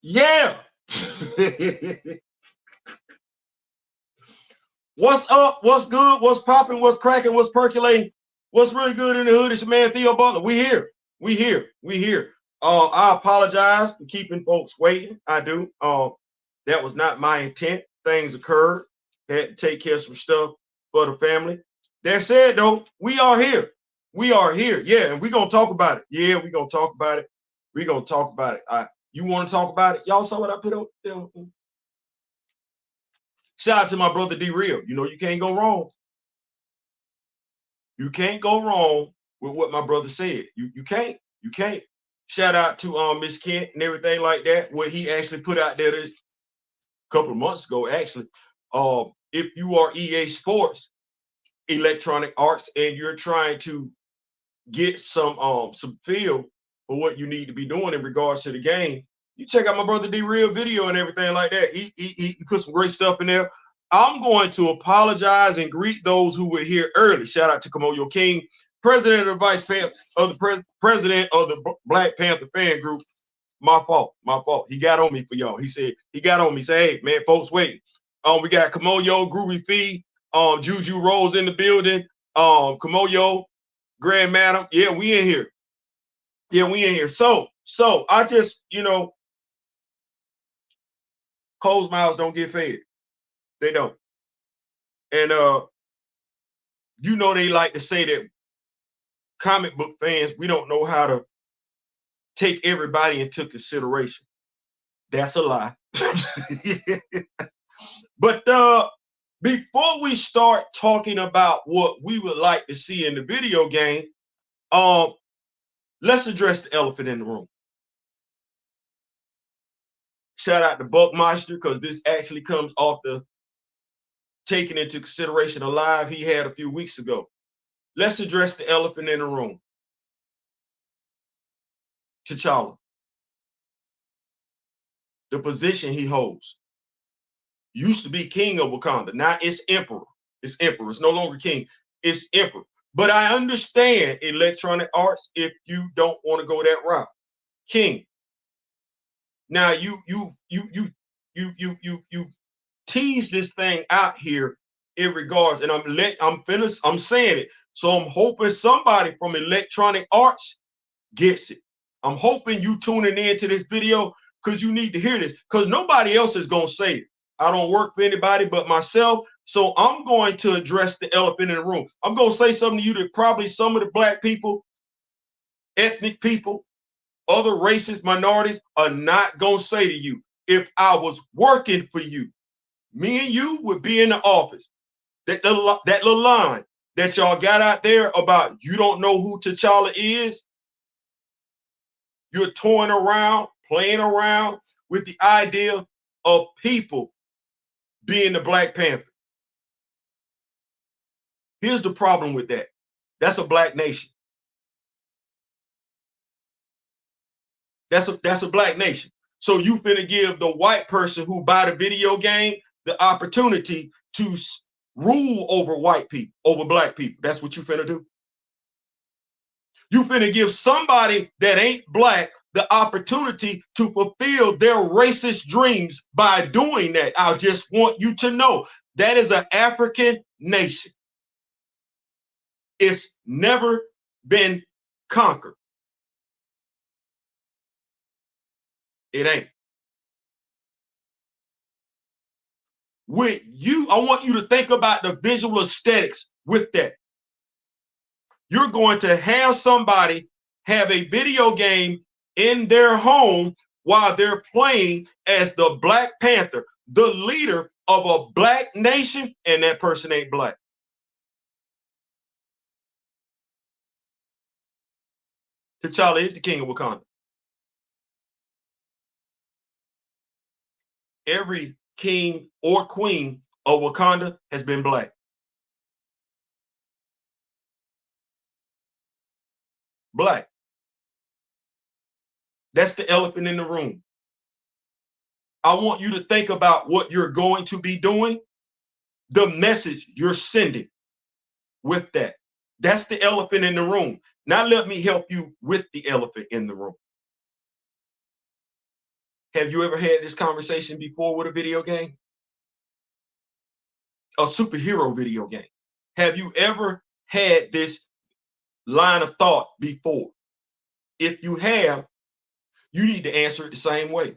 Yeah. What's up? What's good? What's popping? What's cracking? What's percolating? What's really good in the hood? It's your man Theo Butler. We here. We here. We here. I apologize for keeping folks waiting. I do. That was not my intent. Things occurred. Had to take care of some stuff for the family. That said, though, we are here. We are here. Yeah, and we're gonna talk about it. Yeah, we're gonna talk about it. We're gonna talk about it. You want to talk about it? Y'all saw what I put up there? Shout out to my brother D Real. You know, you can't go wrong. You can't go wrong with what my brother said. You can't. You can't. Shout out to Miss Kent and everything like that. What he actually put out there a couple of months ago, actually. If you are EA Sports, Electronic Arts, and you're trying to get some feel for what you need to be doing in regards to the game, you check out my brother D Real video and everything like that. He put some great stuff in there. I'm going to apologize and greet those who were here early. Shout out to Kamoyo King, president of the vice of the president of the Black Panther fan group. My fault. My fault. He got on me for y'all. He said he got on me. Say, hey man, folks, wait. We got Kamoyo, Groovy Fee, Juju Rose in the building. Kamoyo, Grand Madam. Yeah, we in here. Yeah, we in here. So I just, closed mouths don't get fed. They don't. And they like to say that comic book fans, we don't know how to take everybody into consideration. That's a lie. But before we start talking about what we would like to see in the video game, let's address the elephant in the room. Shout out to Buckmeister, because this actually comes off the taking into consideration a live he had a few weeks ago. Let's address the elephant in the room. T'Challa. The position he holds. Used to be king of Wakanda. Now it's emperor. It's emperor. It's no longer king. It's emperor. But I understand Electronic Arts if you don't want to go that route. King. Now you tease this thing out here in regards, and I'm saying it. So I'm hoping somebody from Electronic Arts gets it. I'm hoping you tuning in to this video because you need to hear this, because nobody else is going to say it. I don't work for anybody but myself. So I'm going to address the elephant in the room. I'm going to say something to you that probably some of the black people, ethnic people, other races, minorities are not going to say to you. If I was working for you, me and you would be in the office. That little line that y'all got out there about you don't know who T'Challa is, you're toying around, playing around with the idea of people being the Black Panther. Here's the problem with that. That's a black nation. That's a black nation. So you finna give the white person who buy the video game the opportunity to rule over white people, over black people. That's what you finna do. You finna give somebody that ain't black the opportunity to fulfill their racist dreams by doing that. I just want you to know that is an African nation. It's never been conquered. It ain't. With you, I want you to think about the visual aesthetics with that. You're going to have somebody have a video game in their home while they're playing as the Black Panther, the leader of a black nation, and that person ain't black. T'Challa is the king of Wakanda. Every king or queen of Wakanda has been black. Black. That's the elephant in the room. I want you to think about what you're going to be doing, the message you're sending with that. That's the elephant in the room. Now let me help you with the elephant in the room. Have you ever had this conversation before with a video game? A superhero video game. Have you ever had this line of thought before? If you have, you need to answer it the same way.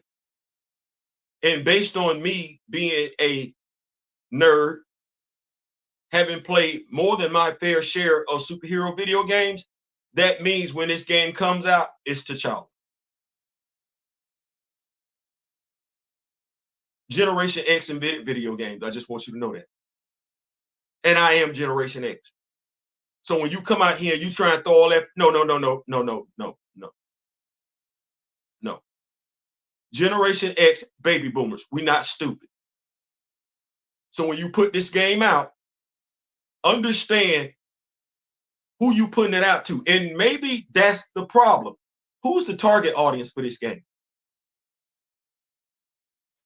And based on me being a nerd, having played more than my fair share of superhero video games, that means when this game comes out, it's T'Challa. Generation X invented video games. I just want you to know that. And I am Generation X. So when you come out here and you try and throw all that, no. Generation X baby boomers, we're not stupid. So when you put this game out, understand who you putting it out to. And maybe that's the problem. Who's the target audience for this game?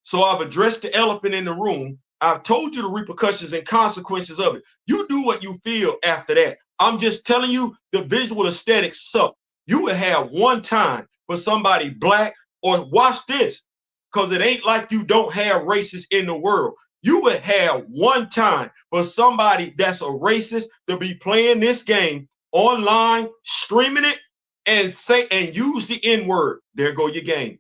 So I've addressed the elephant in the room. I've told you the repercussions and consequences of it. You do what you feel after that. I'm just telling you, the visual aesthetics suck. You would have one time for somebody black, or watch this, because it ain't like you don't have racists in the world. You would have one time for somebody that's a racist to be playing this game online, streaming it, and say and use the N-word. There go your game.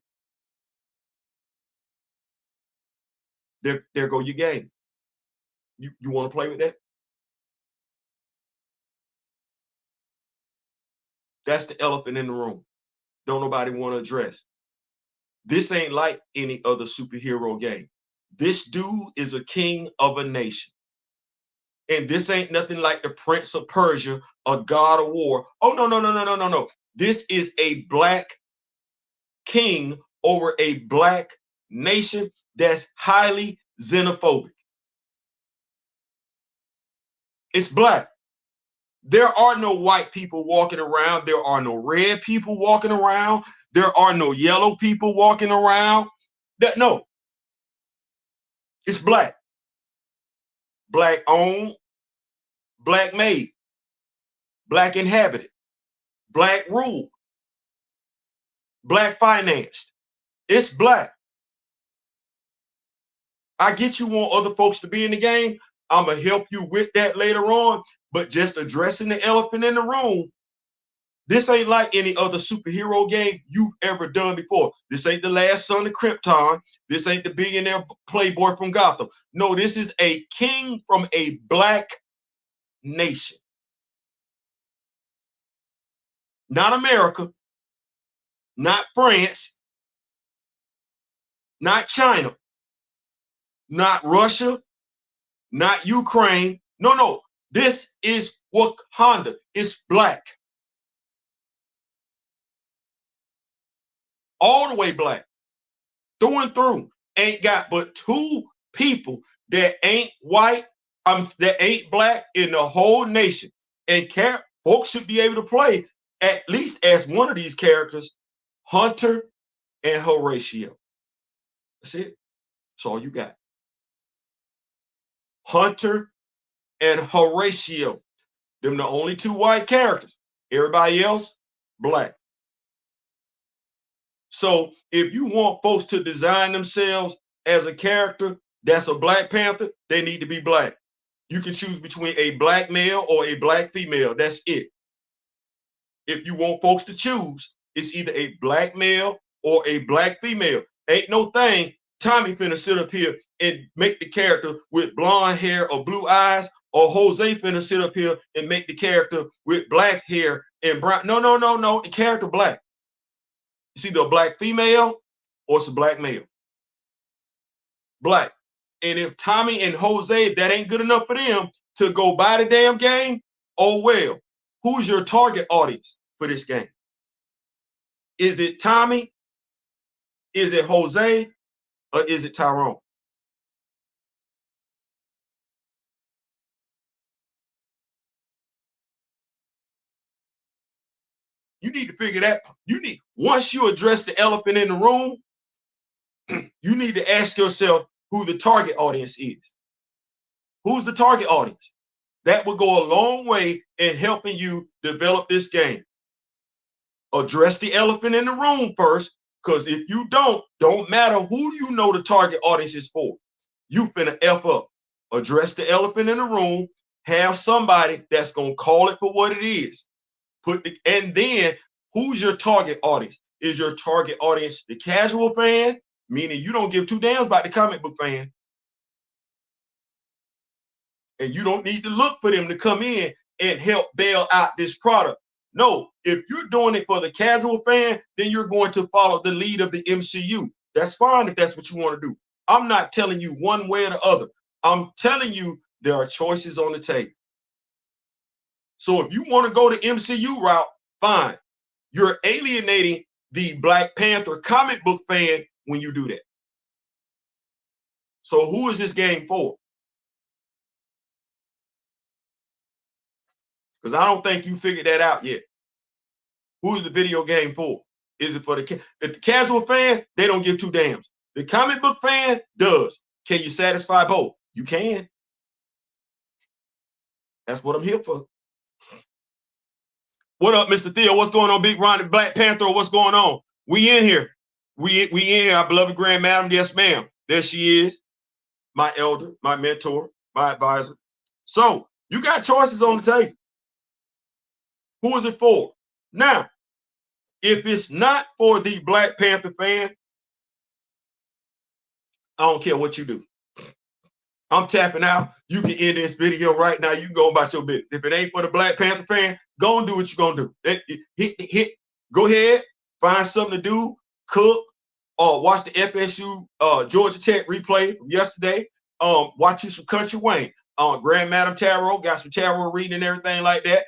There go your game. You want to play with that? That's the elephant in the room. Don't nobody want to address. This ain't like any other superhero game. This dude is a king of a nation. And this ain't nothing like the Prince of Persia or God of War. Oh, no. This is a black king over a black nation that's highly xenophobic. It's black. There are no white people walking around. There are no red people walking around. There are no yellow people walking around. No. It's black. Black owned, black made, black inhabited, black ruled, black financed. It's black. I get you want other folks to be in the game. I'm going to help you with that later on. But just addressing the elephant in the room, this ain't like any other superhero game you've ever done before. This ain't the Last Son of Krypton. This ain't the billionaire playboy from Gotham. No, this is a king from a black nation. Not America, not France, not China, not Russia, not Ukraine. No. This is Wakanda. It's black. All the way black. Through and through. Ain't got but two people that ain't white, that ain't black in the whole nation. And folks should be able to play at least as one of these characters, Hunter and Horatio. That's it. That's all you got. Hunter and Horatio. Them the only two white characters. Everybody else, black. So if you want folks to design themselves as a character that's a Black Panther, they need to be black. You can choose between a black male or a black female. That's it. If you want folks to choose, it's either a black male or a black female. Ain't no thing Tommy finna sit up here and make the character with blonde hair or blue eyes, or Jose finna sit up here and make the character with black hair and brown. No. The character black. It's either a black female or it's a black male. Black. And if Tommy and Jose, if that ain't good enough for them to go buy the damn game, oh well. Who's your target audience for this game? Is it Tommy? Is it Jose? Or is it Tyrone? You need to figure that. Once you address the elephant in the room, you need to ask yourself who the target audience is. Who's the target audience? That will go a long way in helping you develop this game. Address the elephant in the room first. Because if you don't matter who you know the target audience is for, you finna F up. Address the elephant in the room, have somebody that's gonna call it for what it is. And then who's your target audience? Is your target audience the casual fan, meaning you don't give two damns about the comic book fan, and you don't need to look for them to come in and help bail out this product. No, if you're doing it for the casual fan, then you're going to follow the lead of the MCU. That's fine if that's what you want to do. I'm not telling you one way or the other. I'm telling you there are choices on the table. So if you want to go the MCU route, fine. You're alienating the Black Panther comic book fan when you do that. So who is this game for? Because I don't think you figured that out yet. Who is the video game for? Is it for the casual fan? They don't give two damns. The comic book fan does. Can you satisfy both? You can. That's what I'm here for. What up, Mr. Theo? What's going on, Big Ron and Black Panther? What's going on? We in here. We in here, our beloved grand madam. Yes, ma'am. There she is. My elder, my mentor, my advisor. So you got choices on the table. Who is it for? Now, if it's not for the Black Panther fan, I don't care what you do. I'm tapping out. You can end this video right now. You can go about your business. If it ain't for the Black Panther fan, go and do what you're going to do. Go ahead, find something to do, cook, or watch the FSU Georgia Tech replay from yesterday. Watch you some Country Wayne. Grand Madam Tarot, got some tarot reading and everything like that.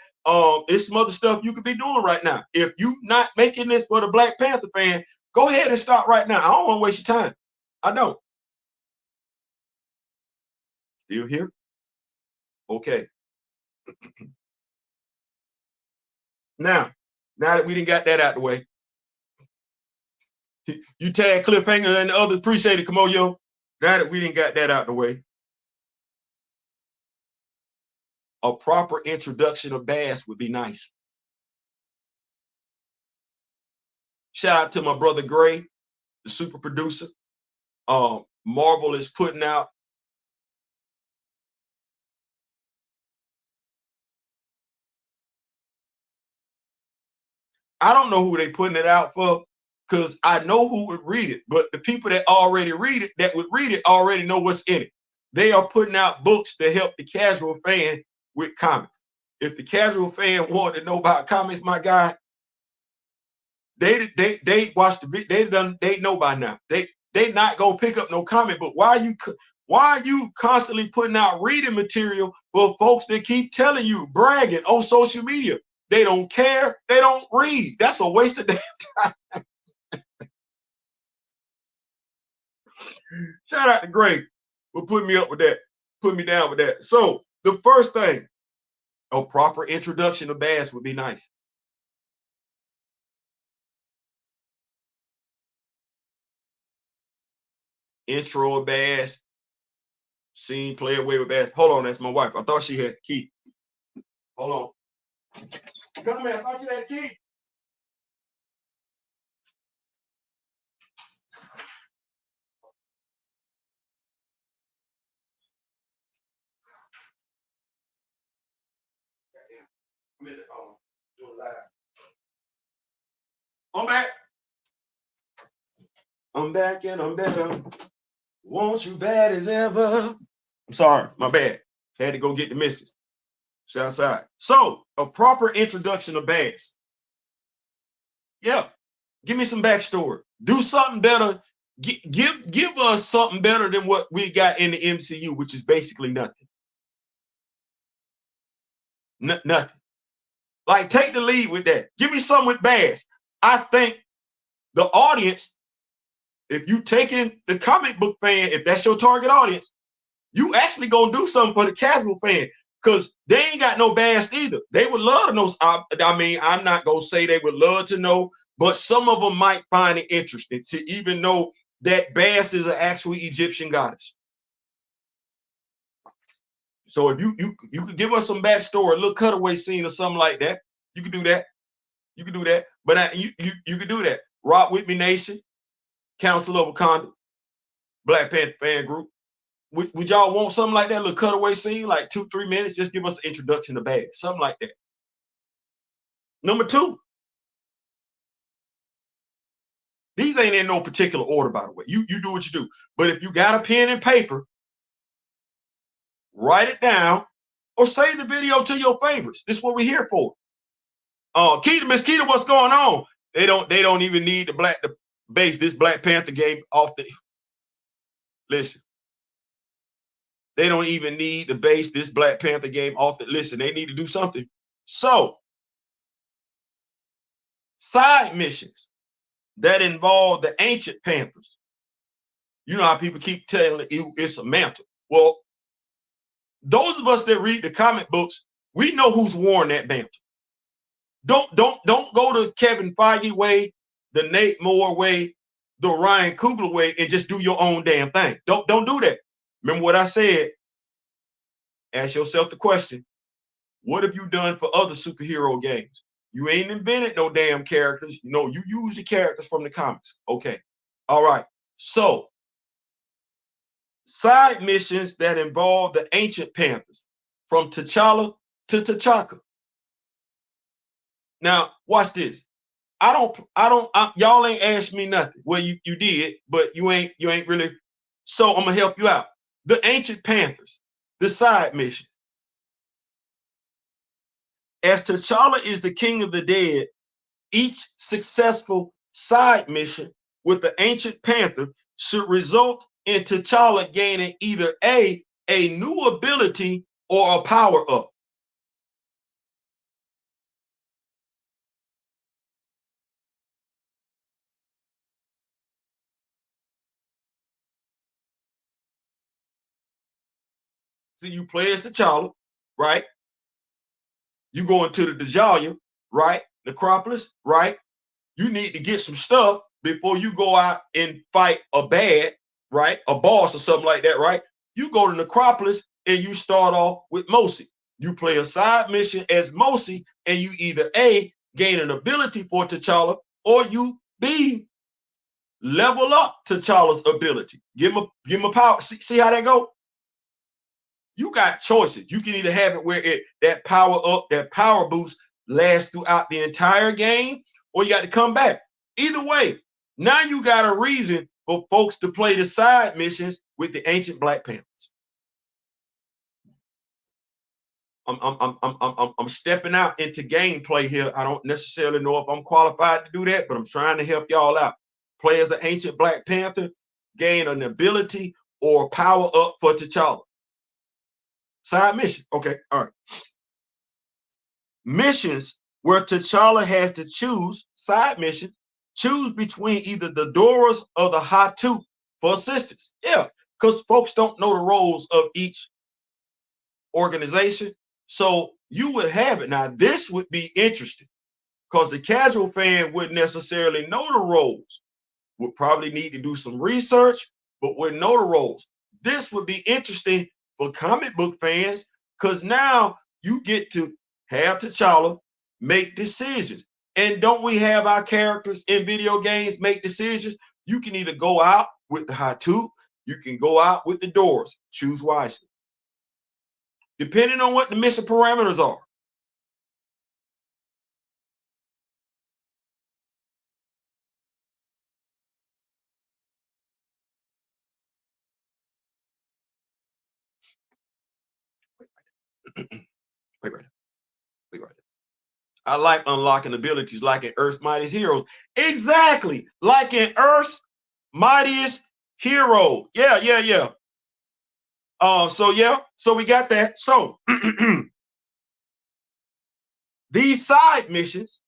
There's some other stuff you could be doing right now. If you not making this for the Black Panther fan, go ahead and start right now. I don't want to waste your time. I don't. Still here? Okay. Now that we didn't got that out the way, you tag Cliffhanger and the others, appreciate it, Kamoyo. Now that we didn't got that out the way, a proper introduction of Bass would be nice. Shout out to my brother Gray, the super producer. Marvel is putting out I don't know who they putting it out for, because I know who would read it, but the people that already read it, already know what's in it. They are putting out books to help the casual fan with comics. If the casual fan wanted to know about comics, my guy, they watch the they know by now. They not gonna pick up no comic book. Why are you constantly putting out reading material for folks that keep telling you, bragging on social media? They don't care. They don't read. That's a waste of damn time. Shout out to Greg for putting me up with that, put me down with that. So the first thing, a proper introduction of Bass would be nice. Intro of Bass, scene, play away with Bass. Hold on, that's my wife. I thought she had the key. Hold on. Come here, I thought you had the key. I'm back. I'm back and I'm better. Want you bad as ever. I'm sorry, my bad. Had to go get the missus. She's outside. So, a proper introduction of Bass. Yeah, give me some backstory. Do something better. Give us something better than what we got in the MCU, which is basically nothing. Nothing. Like, take the lead with that. Give me something with Bass. I think the audience, if you taking the comic book fan, if that's your target audience, you actually gonna do something for the casual fan, because they ain't got no Bass either. They would love to know. I mean, I'm not gonna say they would love to know, but some of them might find it interesting to even know that Bass is an actual Egyptian goddess. So if you could give us some backstory, a little cutaway scene or something like that, you could do that. You could do that. But you could do that. Rock With Me Nation, Council of Wakanda, Black Panther fan group. Would y'all want something like that, a little cutaway scene, like 2-3 minutes? Just give us an introduction to Bad, something like that. Number 2, these ain't in no particular order, by the way. You do what you do. But if you got a pen and paper, write it down or save the video to your favorites. This is what we're here for. Keita, Miss Keita, what's going on? They don't even need the base this Black Panther game off the. Listen. They don't even need to base this Black Panther game off the. Listen, they need to do something. So, side missions that involve the ancient Panthers. You know how people keep telling you it's a mantle. Well, those of us that read the comic books, we know who's worn that mantle. Don't go the Kevin Feige way, the Nate Moore way, the Ryan Coogler way, and just do your own damn thing. Don't do that. Remember what I said? Ask yourself the question, what have you done for other superhero games? You ain't invented no damn characters. You know, you use the characters from the comics. Okay. All right. So, side missions that involve the ancient Panthers, from T'Challa to T'Chaka. Now, watch this. Y'all ain't asked me nothing. Well, you did, but you ain't really. So I'm gonna help you out. The ancient Panthers, the side mission. As T'Challa is the king of the dead, each successful side mission with the ancient Panther should result in T'Challa gaining either a new ability or a power up. So you play as T'Challa, right? You go into the Dajaya, right? Necropolis, right? You need to get some stuff before you go out and fight a bad, right? A boss or something like that, right? You go to Necropolis and you start off with Mosi. You play a side mission as Mosi, and you either A, gain an ability for T'Challa, or you B, level up T'Challa's ability. Give him a power. See how that go? You got choices. You can either have it where that power up, that power boost lasts throughout the entire game, or you got to come back. Either way, now you got a reason for folks to play the side missions with the ancient Black Panthers. I'm stepping out into gameplay here. I don't necessarily know if I'm qualified to do that, but I'm trying to help y'all out. Play as an ancient Black Panther, gain an ability or power up for T'Challa. Side mission. Okay, all right. Missions where T'Challa has to choose, side mission, choose between either the Doras or the Hatu for assistance. Yeah, because folks don't know the roles of each organization. So you would have it. Now, this would be interesting because the casual fan wouldn't necessarily know the roles. Would probably need to do some research, but would know the roles. This would be interesting for comic book fans because now you get to have T'Challa make decisions. And don't we have our characters in video games make decisions? You can either go out with the Hatu, you can go out with the Doors. Choose wisely. Depending on what the mission parameters are. Wait right there. I like unlocking abilities like in Earth's Mightiest Heroes. Exactly. Like in Earth's Mightiest Hero. Yeah. So we got that. So these side missions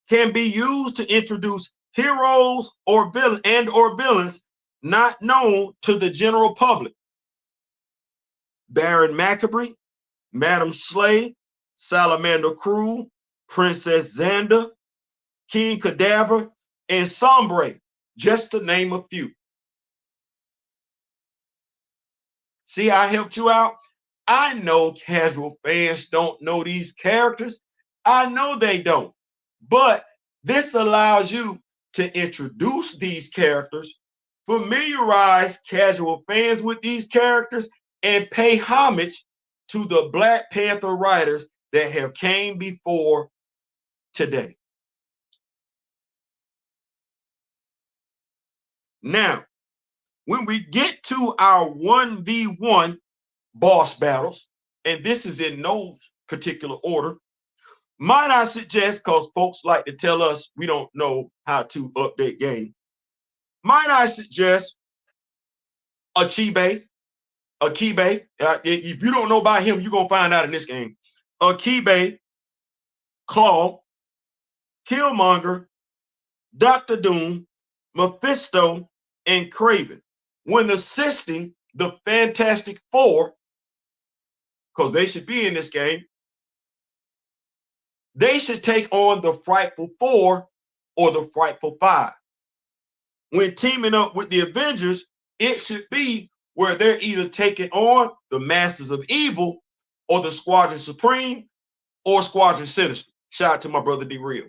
can be used to introduce heroes or villains not known to the general public. Baron Macabre, Madam Slay, Salamander Crew, Princess Xander, King Cadaver, and Sombre, just to name a few. See, I helped you out. I know casual fans don't know these characters. I know they don't. But this allows you to introduce these characters, familiarize casual fans with these characters, and pay homage to the Black Panther writers that have came before today. Now, when we get to our 1v1 boss battles, and this is in no particular order, might I suggest, because folks like to tell us we don't know how to update game, might I suggest Akibe. If you don't know about him, you're going to find out in this game. Akibe, Claw, Killmonger, Dr. Doom, Mephisto, and Craven. When assisting the Fantastic Four, because they should be in this game, they should take on the Frightful Four or the Frightful Five. When teaming up with the Avengers, it should be where they're either taking on the Masters of Evil or the Squadron Supreme or Squadron Sinister. Shout out to my brother D-Real.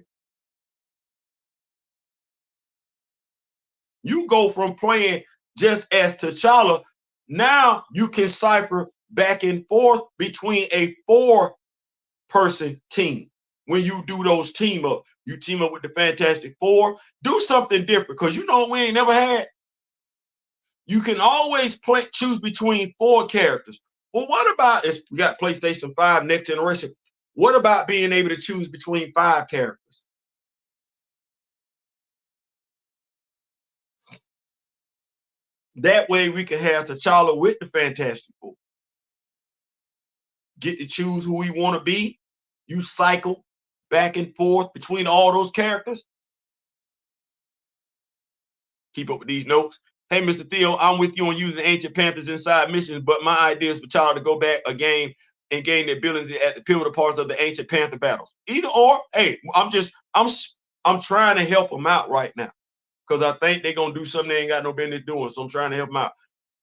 You go from playing just as T'Challa, now you can cipher back and forth between a 4-person team. When you do those team up, you team up with the Fantastic Four, do something different, because you know we ain't never had. You can always choose between 4 characters. Well, what about, we got PlayStation 5 next generation, what about being able to choose between 5 characters? That way we can have T'Challa with the Fantastic Four. Get to choose who we want to be. You cycle back and forth between all those characters. Keep up with these notes. Hey, Mr. Theo, I'm with you on using Ancient Panthers inside missions, but my idea is for T'Challa to go back a game and gain the ability at the pivotal parts of the Ancient Panther battles. Either or, hey, I'm trying to help them out right now, because I think they're gonna do something they ain't got no business doing. So I'm trying to help them out.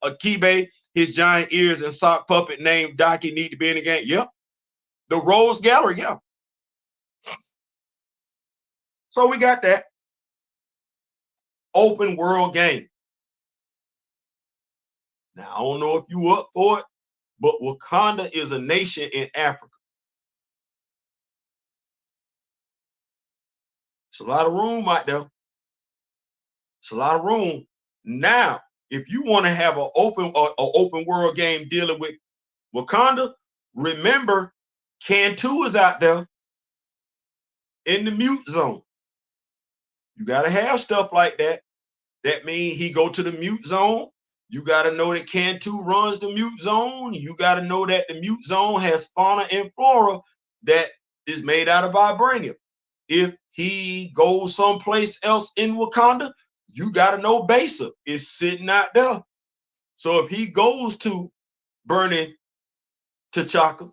Akibe, his giant ears and sock puppet named Doki need to be in the game. Yeah. The Rose Gallery, yeah. So we got that. Open world game. Now, I don't know if you up for it, but Wakanda is a nation in Africa. It's a lot of room out there. It's a lot of room. Now, if you want to have an open world game dealing with Wakanda, remember Cantu is out there in the mute zone. You got to have stuff like that. That means he go to the mute zone. You got to know that Cantu runs the mute zone. You got to know that the mute zone has fauna and flora that is made out of vibranium. If he goes someplace else in Wakanda, you got to know Besa is sitting out there. So if he goes to burning T'Chaka,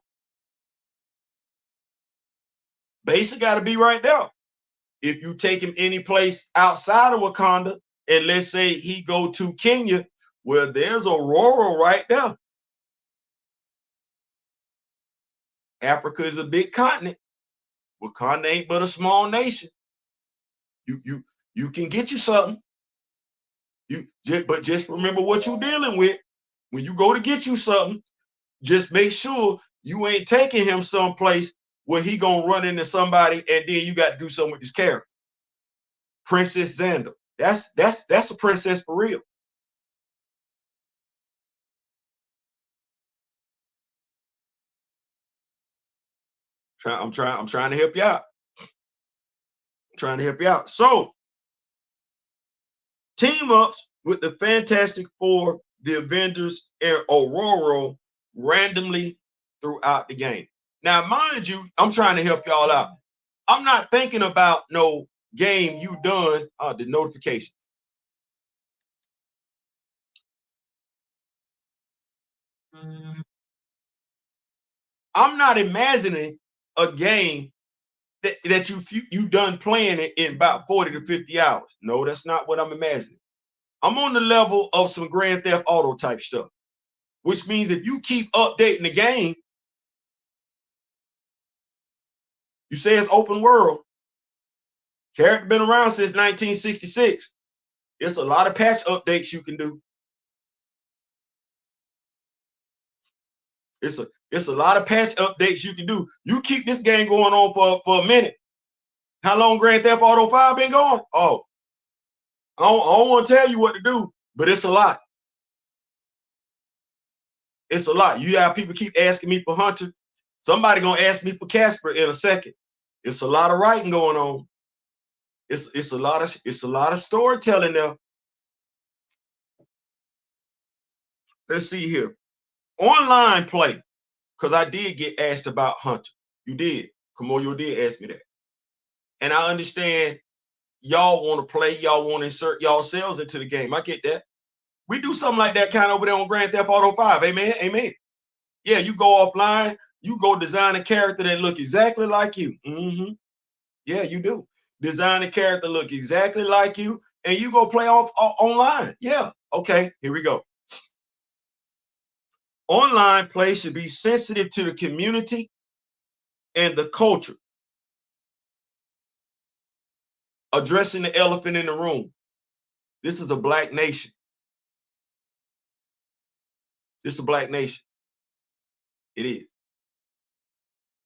Besa got to be right there. If you take him any place outside of Wakanda, and let's say he go to Kenya, well, there's Aurora right there. Africa is a big continent. Wakanda ain't but a small nation. You can get you something. But just remember what you're dealing with. When you go to get you something, just make sure you ain't taking him someplace where he gonna run into somebody and then you got to do something with this character. Princess Xander. That's a princess for real. I'm trying to help you out. I'm trying to help you out. So team ups with the Fantastic Four, the Avengers, and Aurora randomly throughout the game. Now, mind you, I'm trying to help y'all out. I'm not thinking about no game you done, the notification. I'm not imagining a game that you done playing it in about 40 to 50 hours. No, that's not what I'm imagining. I'm on the level of some Grand Theft Auto type stuff, which means if you keep updating the game, you say it's open world. Character been around since 1966. It's a lot of patch updates you can do. It's a lot of patch updates you can do. You keep this game going on for a minute. How long Grand Theft Auto 5 been going? Oh, I don't want to tell you what to do, but it's a lot. It's a lot. You have people keep asking me for Hunter. Somebody gonna ask me for Casper in a second. It's a lot of writing going on. It's a lot of storytelling there. Let's see here. Online play, because I did get asked about Hunter. You did. Kamoyo did ask me that. And I understand y'all want to play, y'all want to insert y'allselves into the game. I get that. We do something like that kind of over there on Grand Theft Auto 5. Amen. Amen. Yeah, you go offline, you go design a character that look exactly like you. Yeah, you do. Design a character look exactly like you, and you go play off online. Yeah. Okay, here we go. Online play should be sensitive to the community and the culture. Addressing the elephant in the room. This is a black nation. This is a black nation. It is.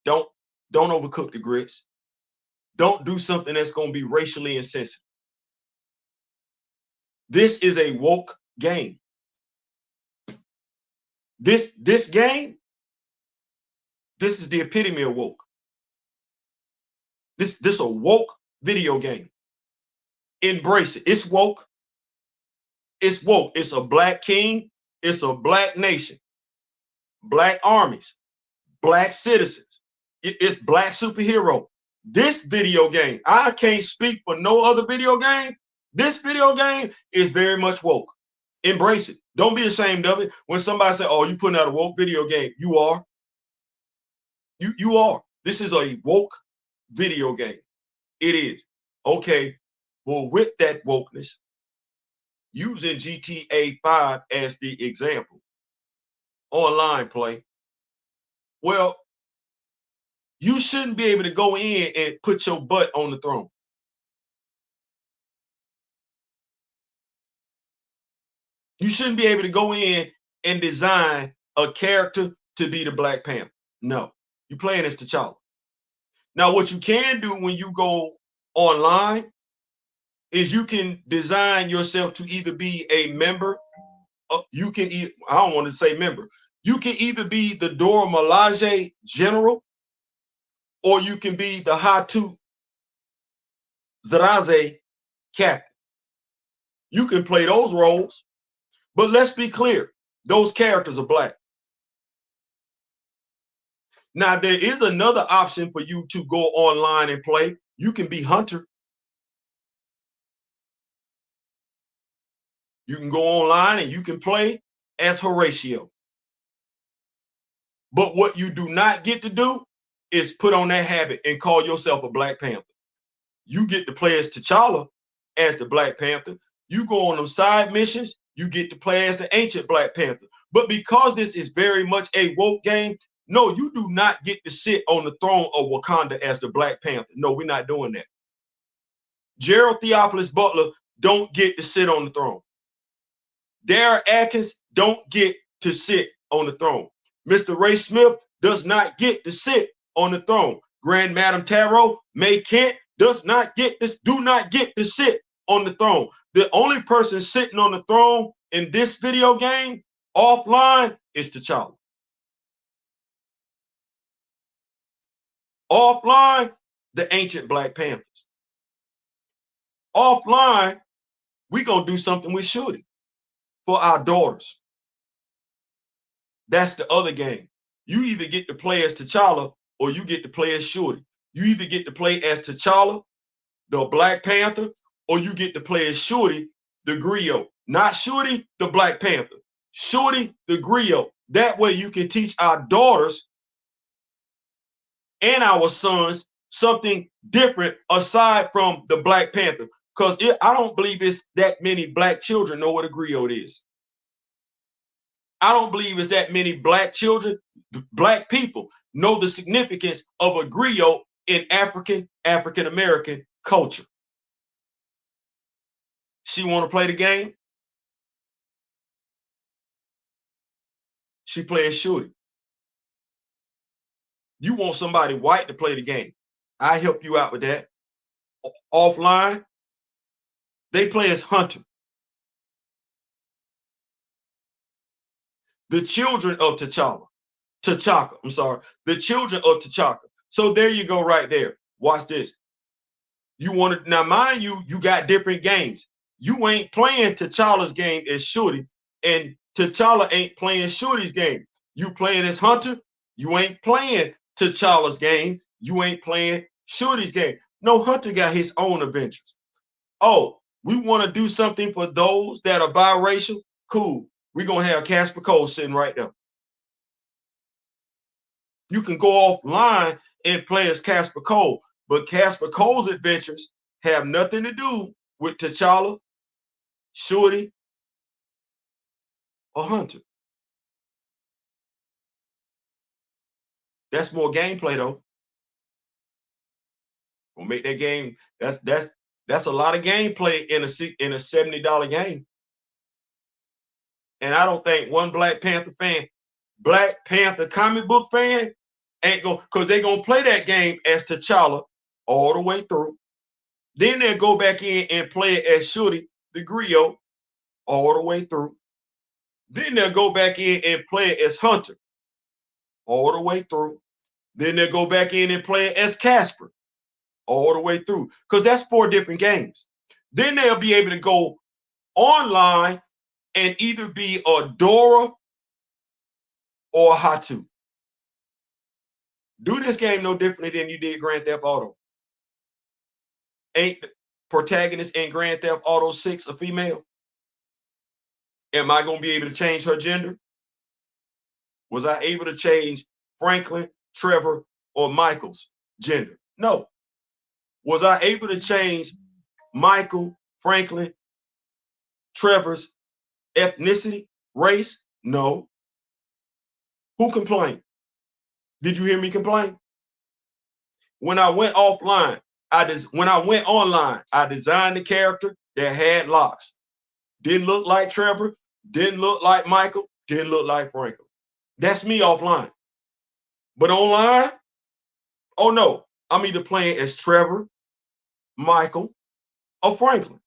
Don't overcook the grits. Don't do something that's going to be racially insensitive. This is a woke game. This game, this is the epitome of woke. This a woke video game. Embrace it. It's woke. It's woke. It's a black king. It's a black nation. Black armies. Black citizens. It's black superhero. This video game, I can't speak for no other video game. This video game is very much woke. Embrace it. Don't be ashamed of it. When somebody say, "Oh, you putting out a woke video game," you are. You are. This is a woke video game. It is. Okay. Well, with that wokeness, using GTA 5 as the example, online play, well, you shouldn't be able to go in and put your butt on the throne. You shouldn't be able to go in and design a character to be the Black Panther. No, you're playing as T'Challa. Now, what you can do when you go online is you can design yourself to either be a member. You can, I don't want to say member. You can either be the Dora Milaje general, or you can be the Hatu Zaraze captain. You can play those roles, but let's be clear, those characters are black. Now, there is another option for you to go online and play. You can be Hunter. You can go online and you can play as Horatio. But what you do not get to do is put on that habit and call yourself a Black Panther. You get to play as T'Challa as the Black Panther. You go on them side missions, you get to play as the ancient Black Panther. But because this is very much a woke game, no, you do not get to sit on the throne of Wakanda as the Black Panther. No, we're not doing that. Gerald Theophilus Butler don't get to sit on the throne. Darren Atkins don't get to sit on the throne. Mr. Ray Smith does not get to sit on the throne. Grand Madam Tarot, May Kent do not get to sit on the throne. The only person sitting on the throne in this video game offline is T'Challa. Offline, the ancient Black Panthers. Offline, we gonna do something with Shorty for our daughters. That's the other game. You either get to play as T'Challa or you get to play as Shorty. You either get to play as T'Challa, the Black Panther, or you get to play as Shorty, the griot. Not Shorty, the Black Panther. Shorty, the griot. That way you can teach our daughters and our sons something different aside from the Black Panther. Because I don't believe it's that many black children know what a griot is. I don't believe it's that many black children, black people know the significance of a griot in African American culture. She want to play the game. She plays shooting. You want somebody white to play the game. I help you out with that. Offline, they play as hunter. The children of T'Chaka, I'm sorry, the children of T'Chaka. So there you go right there. Watch this. You want to, now mind you, you got different games. You ain't playing T'Challa's game as Shorty, and T'Challa ain't playing Shorty's game. You playing as Hunter, you ain't playing T'Challa's game, you ain't playing Shorty's game. No, Hunter got his own adventures. Oh, we want to do something for those that are biracial? Cool. We're going to have Casper Cole sitting right there. You can go offline and play as Casper Cole, but Casper Cole's adventures have nothing to do with T'Challa, Shorty, or Hunter. That's more gameplay though. We'll make that game. That's a lot of gameplay in a $70 game. And I don't think one Black Panther comic book fan ain't going, because they're gonna play that game as T'Challa all the way through. Then they'll go back in and play it as Shorty the Griot all the way through. Then they'll go back in and play it as Hunter all the way through. Then they'll go back in and play it as Casper all the way through, because that's 4 different games. Then they'll be able to go online and either be a Dora or a Hatu. Do this game no differently than you did Grand Theft Auto. Ain't the protagonist in Grand Theft Auto 6 a female? Am I going to be able to change her gender? Was I able to change Franklin, Trevor, or Michael's gender? No. Was I able to change Michael, Franklin, Trevor's ethnicity, race? No. Who complained? Did you hear me complain? When I went offline, when I went online, I designed a character that had locks. Didn't look like Trevor, didn't look like Michael, didn't look like Franklin. That's me offline. But online, oh no, I'm either playing as Trevor, Michael, or Franklin.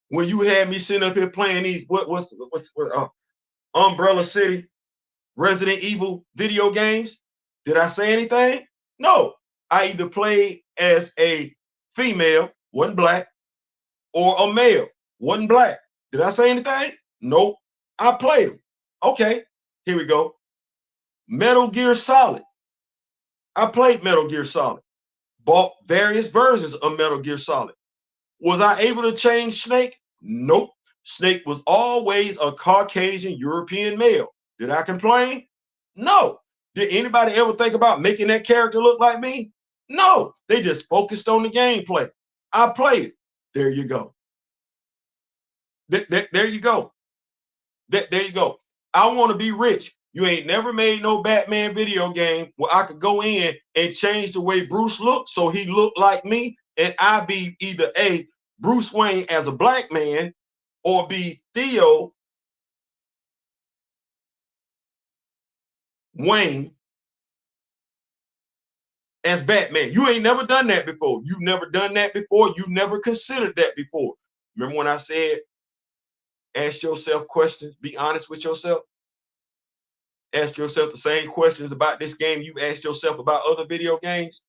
When you had me sitting up here playing these, what's Umbrella City, Resident Evil video games, did I say anything? No. I either played as a female, wasn't black, or a male, wasn't black. Did I say anything? Nope. I played them. Okay, here we go. Metal Gear Solid. I played Metal Gear Solid. Bought various versions of Metal Gear Solid. Was I able to change Snake? Nope. Snake was always a Caucasian European male. Did I complain? No. Did anybody ever think about making that character look like me? No. They just focused on the gameplay. I played it. There you go. There you go. There you go. I want to be rich. You ain't never made no Batman video game where I could go in and change the way Bruce looked so he looked like me, and I be either A, Bruce Wayne as a black man, or B, Theo Wayne as Batman. You ain't never done that before. You've never done that before. You never considered that before. Remember when I said, ask yourself questions, be honest with yourself? Ask yourself the same questions about this game you asked yourself about other video games.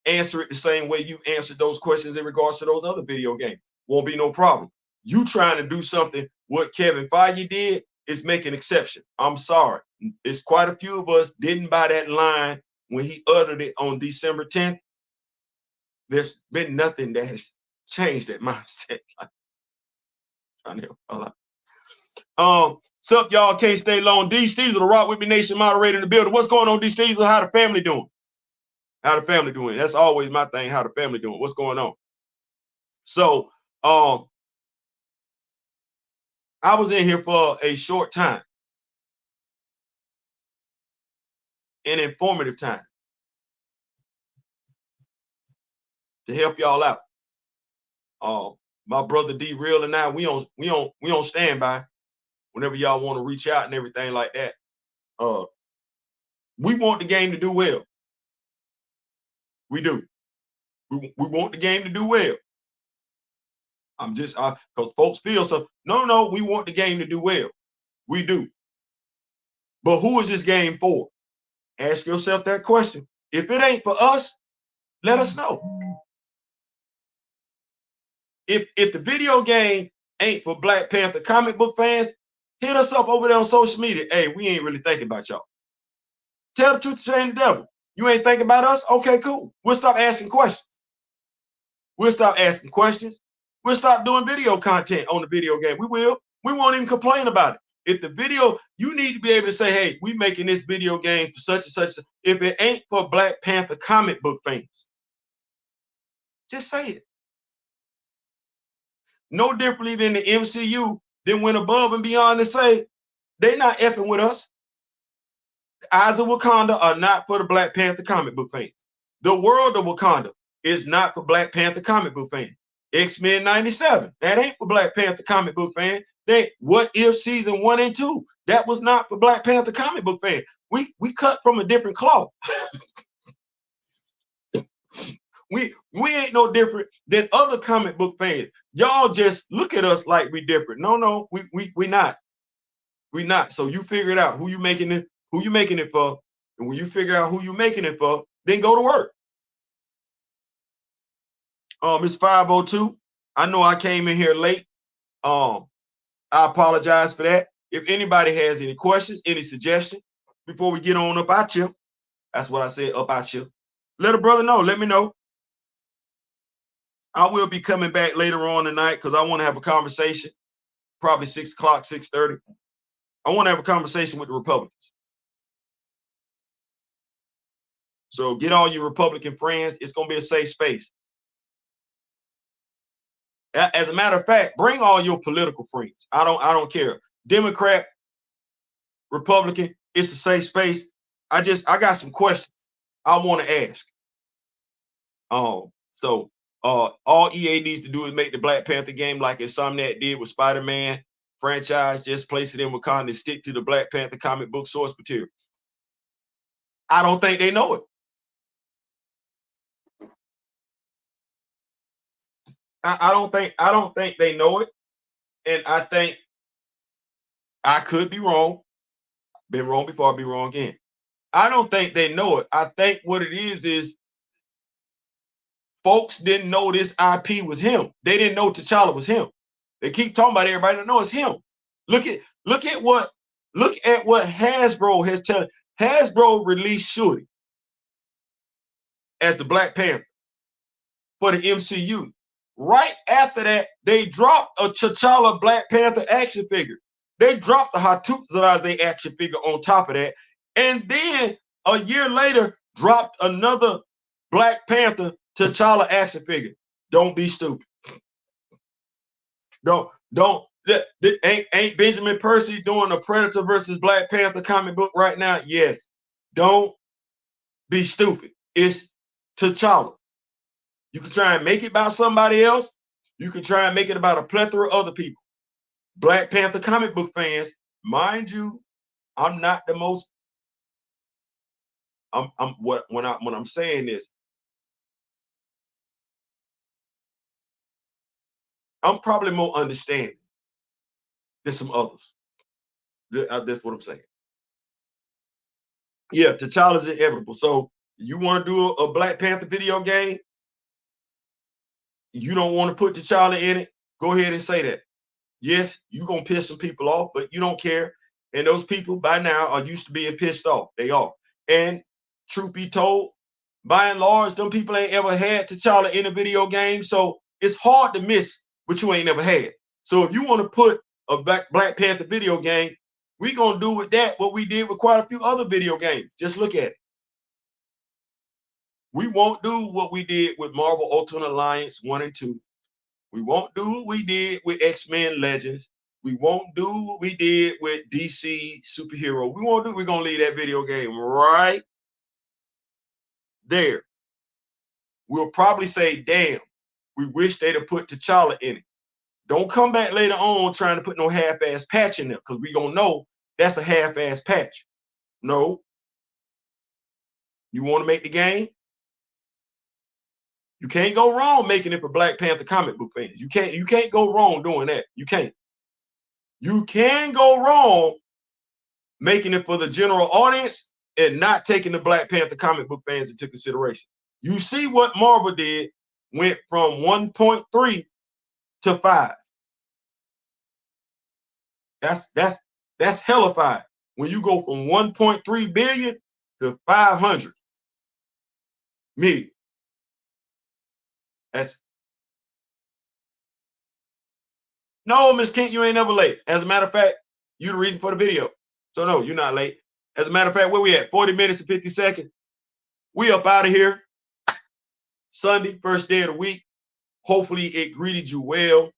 Answer it the same way you answered those questions in regards to those other video games. Won't be no problem. You trying to do something what Kevin Feige did is make an exception. I'm sorry. It's quite a few of us didn't buy that line when he uttered it on December 10th. There's been nothing that has changed that mindset. Trying to help. Sup, y'all? Can't stay long. D Steezer, the Rock With Me Nation moderator in the building. What's going on, D Steezer? How the family doing? How the family doing? That's always my thing. How the family doing? What's going on? So, I was in here for a short time, an informative time, to help y'all out. My brother D Real and I, we on standby whenever y'all want to reach out and everything like that. We want the game to do well. We do. We want the game to do well. I'm just because folks feel so. No, we want the game to do well. We do. But who is this game for? Ask yourself that question. If it ain't for us, let us know. If the video game ain't for Black Panther comic book fans, hit us up over there on social media. Hey, we ain't really thinking about y'all. Tell the truth, shame the devil. You ain't thinking about us? Okay, cool. We'll stop asking questions. We'll stop asking questions. We'll stop doing video content on the video game. We will. We won't even complain about it. If the video, you need to be able to say, hey, we making this video game for such and such. If it ain't for Black Panther comic book fans, just say it. No differently than the MCU then went above and beyond to say they're not effing with us. The Eyes of Wakanda are not for the Black Panther comic book fans. The World of Wakanda is not for Black Panther comic book fans. X-Men 97, that ain't for Black Panther comic book fans. What If season 1 and 2, that was not for Black Panther comic book fans. We cut from a different cloth. We ain't no different than other comic book fans. Y'all just look at us like we different. No, we not. We not. So you figure it out who you making it for. And when you figure out who you making it for, then go to work. It's 5:02. I know I came in here late. I apologize for that. If anybody has any questions, any suggestions before we get on up out you, that's what I said, up out you. Let a brother know. Let me know. I will be coming back later on tonight because I want to have a conversation, probably 6 o'clock, 6:30. I want to have a conversation with the Republicans. So get all your Republican friends. It's going to be a safe space. As a matter of fact, bring all your political friends. I don't care. Democrat, Republican, it's a safe space. I got some questions I want to ask. So all EA needs to do is make the Black Panther game like Insomniac did with Spider-Man franchise. Just place it in Wakanda and stick to the Black Panther comic book source material. I don't think they know it. I don't think they know it. And I think I could be wrong. Been wrong before, I'll be wrong again. I don't think they know it. I think what it is folks didn't know this IP was him. They didn't know T'Challa was him. They keep talking about everybody that knows it's him. Look at what Hasbro has told. Hasbro released Shuri as the Black Panther for the MCU. Right after that, they dropped a T'Challa Black Panther action figure. They dropped the Hatupzadazé action figure on top of that. And then a year later, dropped another Black Panther T'Challa action figure. Don't be stupid. Ain't Benjamin Percy doing a Predator versus Black Panther comic book right now? Yes. Don't be stupid. It's T'Challa. You can try and make it about somebody else. You can try and make it about a plethora of other people. Black Panther comic book fans, mind you, I'm not the most. When I'm saying this, I'm probably more understanding than some others. That's what I'm saying. Yeah, T'Challa's inevitable. So you want to do a Black Panther video game? You don't want to put T'Challa in it? Go ahead and say that. Yes, you're going to piss some people off, but you don't care. And those people by now are used to being pissed off. They are. And truth be told, by and large, them people ain't ever had T'Challa in a video game. So it's hard to miss what you ain't never had. So if you want to put a Black Panther video game, we're going to do with that what we did with quite a few other video games. Just look at it. We won't do what we did with Marvel Ultimate Alliance 1 and 2. We won't do what we did with X-Men Legends. We won't do what we did with DC Superhero. We're going to leave that video game right there. We'll probably say, damn, We wish they'd have put T'Challa in it. Don't come back later on trying to put no half-ass patch in there, because we gonna know that's a half-ass patch. No. You want to make the game? You can't go wrong making it for Black Panther comic book fans. You can't go wrong doing that. You can't. You can go wrong making it for the general audience and not taking the Black Panther comic book fans into consideration. You see what Marvel did, went from 1.3 to 5. That's hellified. When you go from 1.3 billion to 500 million. That's no, Miss Kent, you ain't never late. As a matter of fact, you the reason for the video. So no, you're not late. As a matter of fact, where we at? 40 minutes and 50 seconds. We up out of here. Sunday, first day of the week. Hopefully it greeted you well.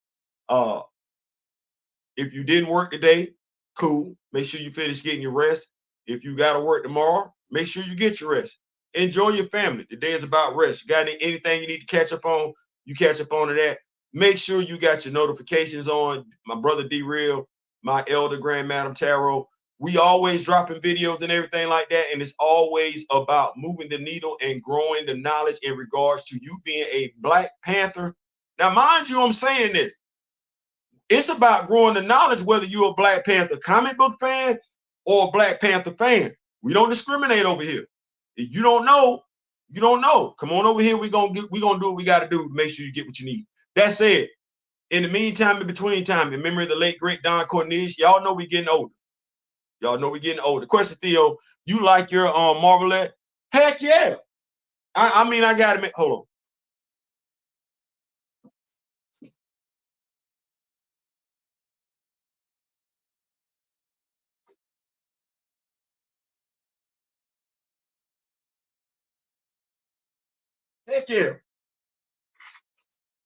If you didn't work today, cool. Make sure you finish getting your rest. If you got to work tomorrow, make sure you get your rest. Enjoy your family. Today is about rest. You got anything you need to catch up on, you catch up on to that. Make sure you got your notifications on. My brother D-Real, my elder Grand Madam Tarot. We always dropping videos and everything like that. And it's always about moving the needle and growing the knowledge in regards to you being a Black Panther. Now, mind you, I'm saying this. It's about growing the knowledge, whether you're a Black Panther comic book fan or a Black Panther fan. We don't discriminate over here. If you don't know, you don't know. Come on over here. We're gonna do what we got to do to make sure you get what you need. That said, in the meantime, in between time, in memory of the late great Don Cornelius, y'all know we getting older. Y'all know we getting older. Question, Theo, you like your Marvelette? Heck yeah. I mean, I gotta make, hold on. Heck yeah.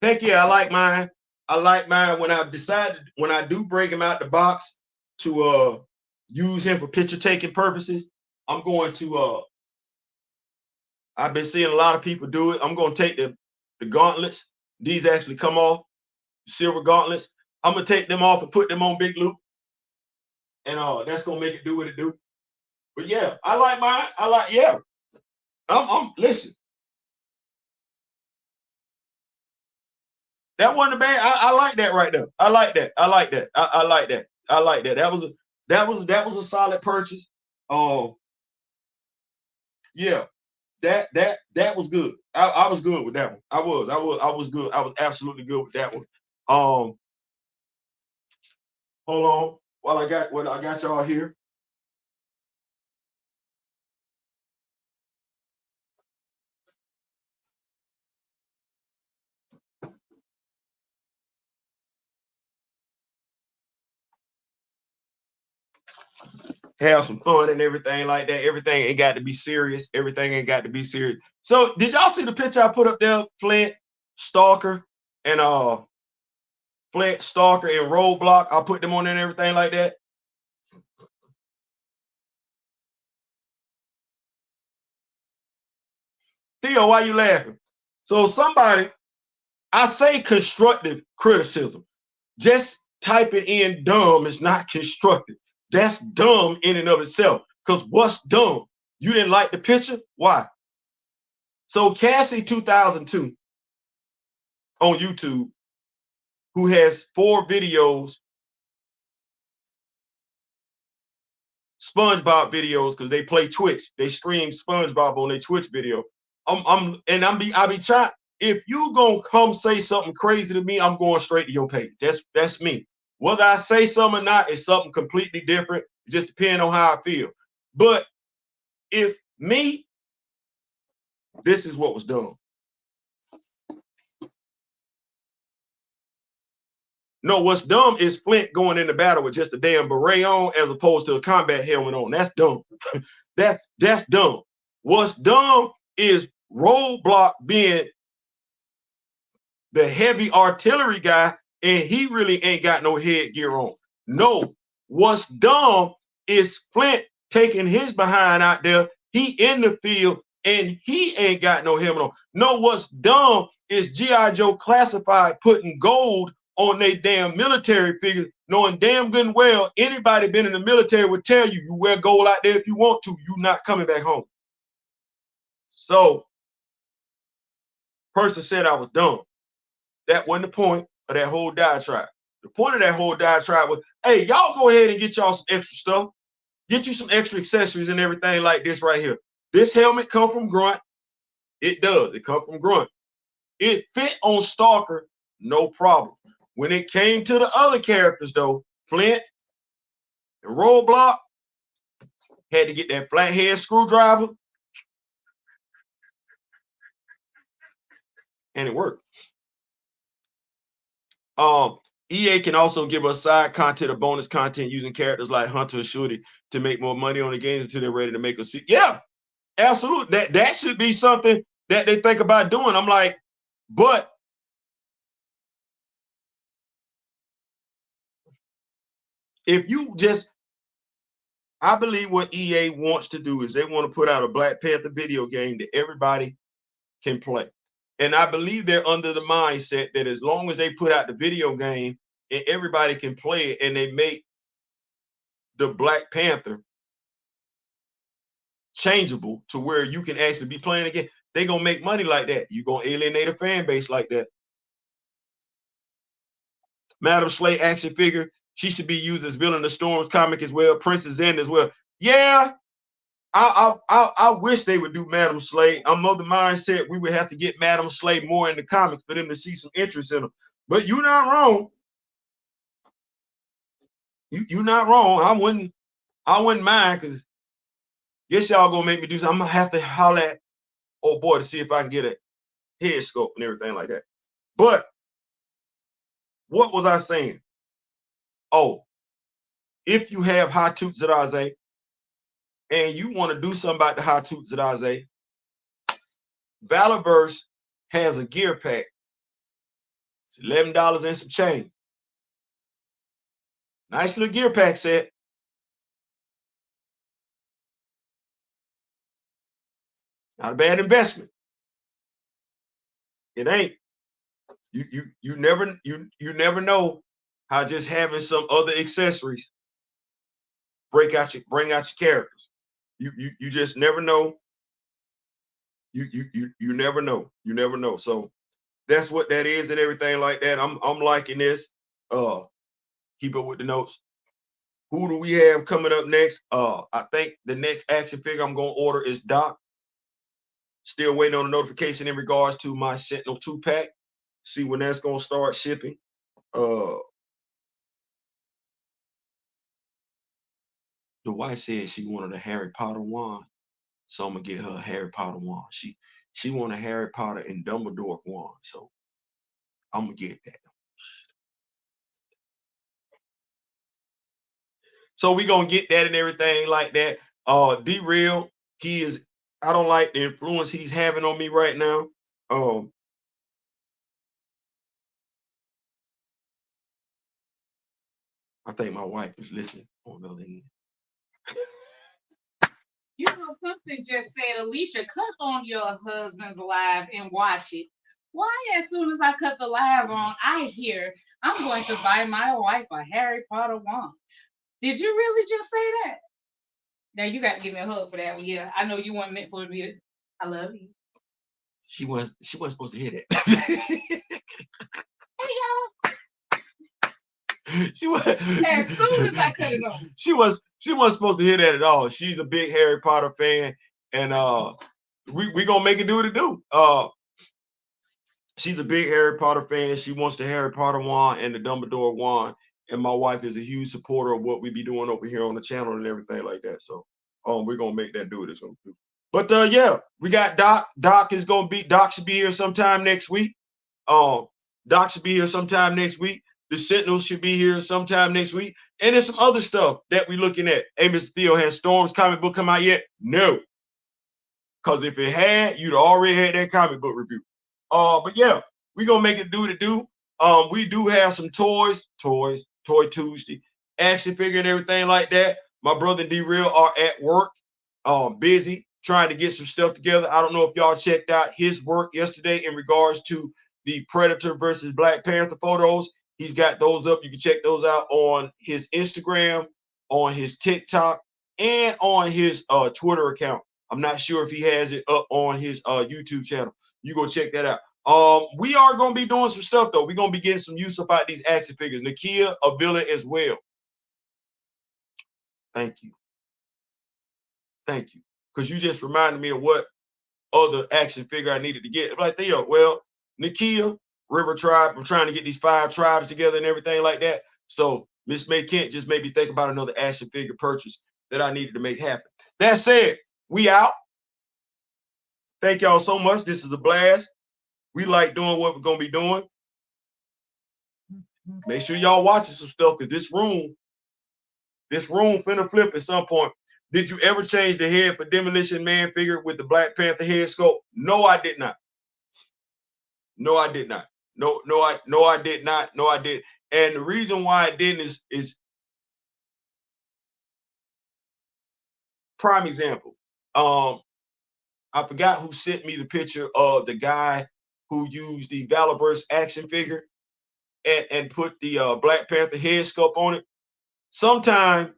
Heck yeah, I like mine. I like mine. When I decided, when I do break him out the box to use him for picture taking purposes, I'm going to I've been seeing a lot of people do it. I'm going to take the gauntlets. These actually come off, silver gauntlets. I'm going to take them off and put them on Big Loop. And that's going to make it do what it do. But yeah, I like mine. I like, yeah. Listen. That wasn't bad. I like that right there. I like that. I like that. I like that. I like that. That was a solid purchase. Yeah. That was good. I was good with that one. I was good. I was absolutely good with that one. Hold on while I got y'all here. Have some fun and everything like that. Everything ain't got to be serious. Everything ain't got to be serious. So did y'all see the picture I put up there? Flint, Stalker, and Flint, Stalker, and Roadblock. I put them on there and everything like that. Theo, why you laughing? So somebody, I say constructive criticism. Just typing in dumb is not constructive. That's dumb in and of itself. Because what's dumb? You didn't like the picture? Why? So Cassie 2002 on YouTube, who has 4 videos, SpongeBob videos, because they play Twitch. They stream SpongeBob on their Twitch video. I'll be trying. If you gonna come say something crazy to me, I'm going straight to your page. That's me. Whether I say something or not is something completely different. It just depends on how I feel. But if me, this is what was done. No, what's dumb is Flint going into battle with just a damn beret on as opposed to a combat helmet on. That's dumb. That's dumb. What's dumb is Roadblock being the heavy artillery guy and he really ain't got no headgear on. No, what's dumb is Flint taking his behind out there. He in the field and he ain't got no helmet on. No, what's dumb is G.I. Joe Classified putting gold on their damn military figures, knowing damn good and well anybody been in the military would tell you, you wear gold out there if you want to, you not coming back home. So, person said I was dumb. That wasn't the point of that whole diatribe. The point of that whole diatribe was, hey, y'all go ahead and get y'all some extra stuff. Get you some extra accessories and everything like this right here. This helmet come from Grunt. It does. It come from Grunt. It fit on Stalker, no problem. When it came to the other characters, though, Flint and Roadblock, had to get that flathead screwdriver, and it worked. EA can also give us side content or bonus content using characters like Hunter or Shorty to make more money on the games until they're ready to make a sequel. Yeah, absolutely. That should be something that they think about doing. I'm like, but if you just, I believe what EA wants to do is they want to put out a Black Panther video game that everybody can play. And I believe they're under the mindset that as long as they put out the video game and everybody can play it, and they make the Black Panther changeable to where you can actually be playing again, they're going to make money like that. You're going to alienate a fan base like that. Madam Slay action figure, she should be used as Villain of Storm's comic as well. Princess Zen as well. Yeah, I wish they would do Madam Slay. I'm of the mindset we would have to get Madam Slay more in the comics for them to see some interest in them. But you're not wrong. You're not wrong. I wouldn't mind, because guess y'all gonna make me do something. I'm gonna have to holler at old boy to see if I can get a head sculpt and everything like that. But what was I saying? Oh, if you have High Toot Zadaze and you want to do something about the High Toot Zadaze, Valorverse has a gear pack. It's $11 and some change. Nice little gear pack set. Not a bad investment. It ain't. You never know how just having some other accessories bring out your characters. You just never know. You never know. You never know. So that's what that is and everything like that. I'm liking this. Keep up with the notes. Who do we have coming up next? I think the next action figure I'm gonna order is Doc. Still waiting on a notification in regards to my Sentinel 2-pack. See when that's gonna start shipping. The wife said she wanted a Harry Potter wand, so I'm gonna get her a Harry Potter wand. She want a Harry Potter and Dumbledore wand, so I'm gonna get that. So we gonna get that and everything like that. D-Real, he is. I don't like the influence he's having on me right now. I think my wife is listening on the other end. You know, something just said, Alicia, cut on your husband's live and watch it. Why, as soon as I cut the live on, I hear, I'm going to buy my wife a Harry Potter wand. Did you really just say that? Now you got to give me a hug for that one. Yeah, I know you weren't meant for me to. I love you. She wasn't supposed to hear that. Hey, y'all. She was, as soon as I cut it off. She wasn't supposed to hear that at all. She's a big Harry Potter fan, and we gonna make it do what it do. She's a big Harry Potter fan. She wants the Harry Potter wand and the Dumbledore wand, and my wife is a huge supporter of what we be doing over here on the channel and everything like that. So we're gonna make that do what it's gonna do. But yeah, we got Doc. Doc should be here sometime next week. Doc should be here sometime next week. The Sentinels should be here sometime next week. And there's some other stuff that we're looking at. Hey, Mr. Theo, has Storm's comic book come out yet? No. Because if it had, you'd already had that comic book review. But yeah, we're going to make it do what it do. We do have some Toy Tuesday, action figure and everything like that. My brother and D-Real are at work, busy trying to get some stuff together. I don't know if y'all checked out his work yesterday in regards to the Predator versus Black Panther photos. He's got those up. You can check those out on his Instagram, on his TikTok, and on his Twitter account. I'm not sure if he has it up on his YouTube channel. You go check that out. We are going to be doing some stuff, though. We're going to be getting some use about these action figures. Nakia, a villain as well. Thank you. Thank you. Because you just reminded me of what other action figure I needed to get. I'm like, Theo, well, Nakia, River Tribe, I'm trying to get these 5 tribes together and everything like that. So Miss May Kent just made me think about another action figure purchase that I needed to make happen. That said, we out. Thank y'all so much. This is a blast. We like doing what we're going to be doing. Make sure y'all watching some stuff, because this room finna flip at some point. Did you ever change the head for Demolition Man figure with the Black Panther head sculpt? No, I did not. No, I did not. No, I did not. No, I did. And the reason why I didn't is prime example. I forgot who sent me the picture of the guy who used the Valorverse action figure and put the Black Panther head sculpt on it. Sometimes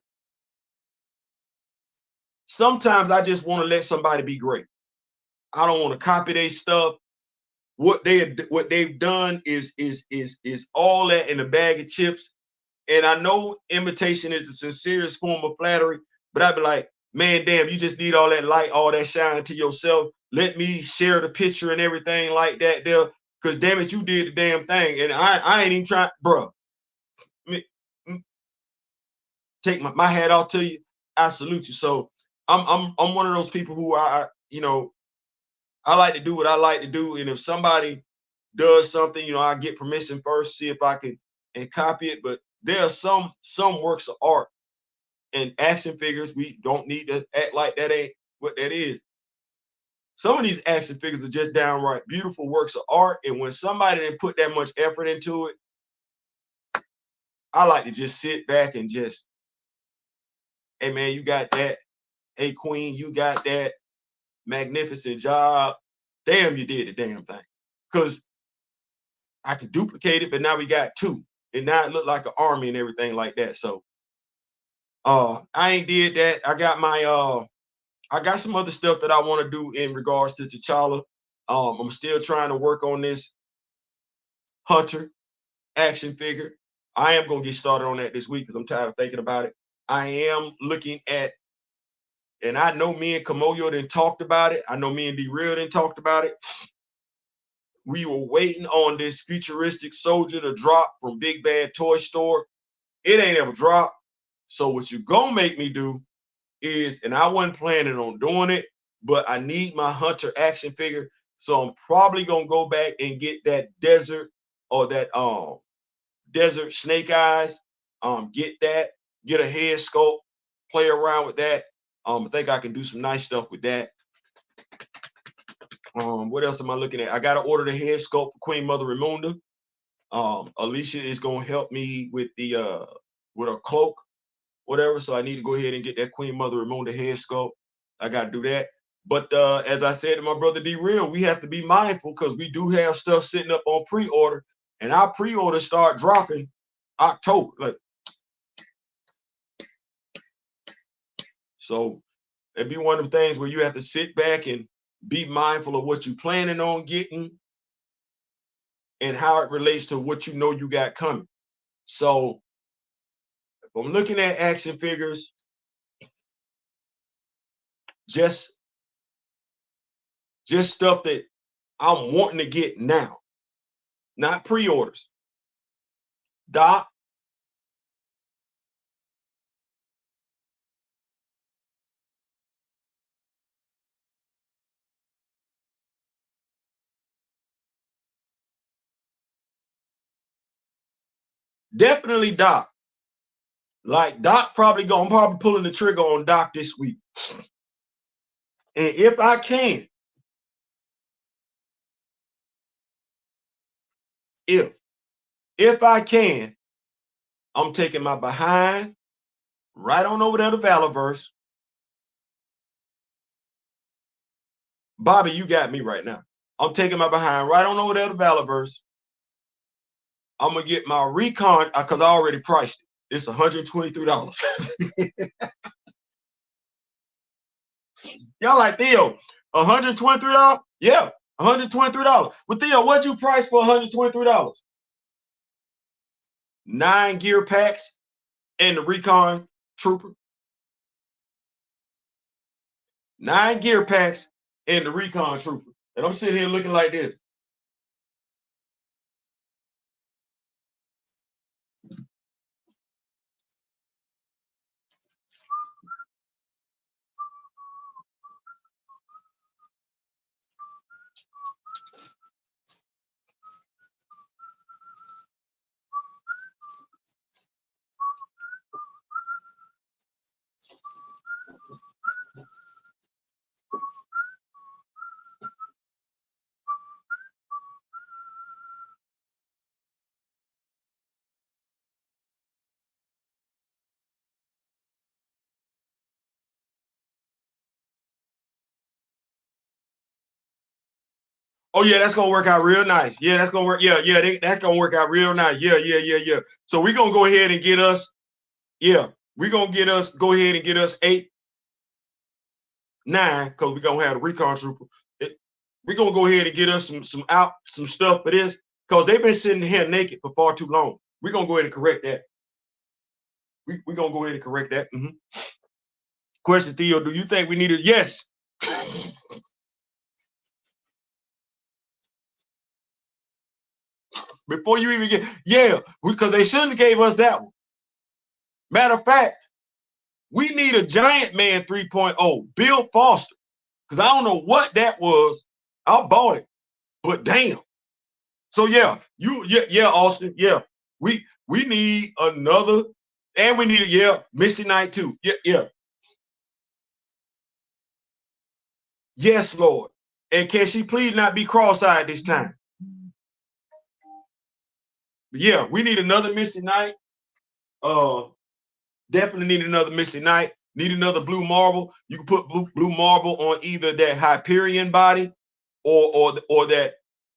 I just want to let somebody be great. I don't want to copy their stuff. What they've done is all that in a bag of chips. And I know imitation is the sincerest form of flattery, but I'd be like, man, damn, you just need all that light, all that shine to yourself. Let me share the picture and everything like that there. Because damn it, you did the damn thing. And I ain't even trying, bro. Take my hat off to you. I salute you. So I'm one of those people who I like to do what I like to do. And if somebody does something, I get permission first, see if I can and copy it. But there are some works of art and action figures. We don't need to act like that ain't what that is. Some of these action figures are just downright beautiful works of art. And when somebody didn't put that much effort into it, I like to just sit back and just, hey man, you got that. Hey queen, you got that. Magnificent job. Damn, you did the damn thing. Because I could duplicate it, but now we got 2. And now it looked like an army and everything like that. So I ain't did that. I got some other stuff that I want to do in regards to T'Challa. I'm still trying to work on this Hunter action figure. I am gonna get started on that this week because I'm tired of thinking about it. I am looking at, and I know me and Kamoyo done talked about it. I know me and D-Real done talked about it. We were waiting on this futuristic soldier to drop from Big Bad Toy Store. It ain't ever dropped. So what you gonna make me do is, and I wasn't planning on doing it, but I need my Hunter action figure. So I'm probably gonna go back and get that desert or that desert snake eyes. Get that, get a head sculpt, play around with that. I think I can do some nice stuff with that. What else am I looking at? I gotta order the head sculpt for Queen Mother Ramunda. Alicia is gonna help me with the with a cloak, whatever. So I need to go ahead and get that Queen Mother Ramunda head sculpt. I gotta do that. But as I said to my brother D-Real, we have to be mindful because we do have stuff sitting up on pre-order, and our pre-order start dropping October. Like, so it'd be one of the things where you have to sit back and be mindful of what you're planning on getting and how it relates to what you got coming. So if I'm looking at action figures, just stuff that I'm wanting to get now, not pre-orders. Doc, definitely Doc. Like Doc I'm probably pulling the trigger on Doc this week. And if I can, if I can, I'm taking my behind right on over there to Valorverse. Bobby, you got me right now. I'm taking my behind right on over there to Valorverse. I'm gonna get my recon because I already priced it. It's $123. Y'all like, Theo, $123? Yeah, $123. But Theo, what'd you price for $123? 9 gear packs and the recon trooper. 9 gear packs and the recon trooper. And I'm sitting here looking like this. Oh yeah, that's gonna work out real nice. Yeah, that's gonna work. Yeah, that's gonna work out real nice. Yeah. So we're gonna go ahead and get us. Yeah, we're gonna get us. Go ahead and get us 8, 9, because we're gonna have the recon trooper. We're gonna go ahead and get us some stuff for this because they've been sitting here naked for far too long. We're gonna go ahead and correct that. We're gonna go ahead and correct that. Question, Theo, do you think we need it? Yes. Before you even get, because they shouldn't have gave us that one. Matter of fact, we need a Giant Man 3.0, Bill Foster, because I don't know what that was. I bought it, but damn. So yeah, Austin, yeah. We need another, and we need Misty Knight too. Yeah. Yes, Lord. And can she please not be cross-eyed this time? Yeah, we need another Misty Knight. Definitely need another Misty Knight. Need another Blue Marvel. You can put Blue Marvel on either that Hyperion body or that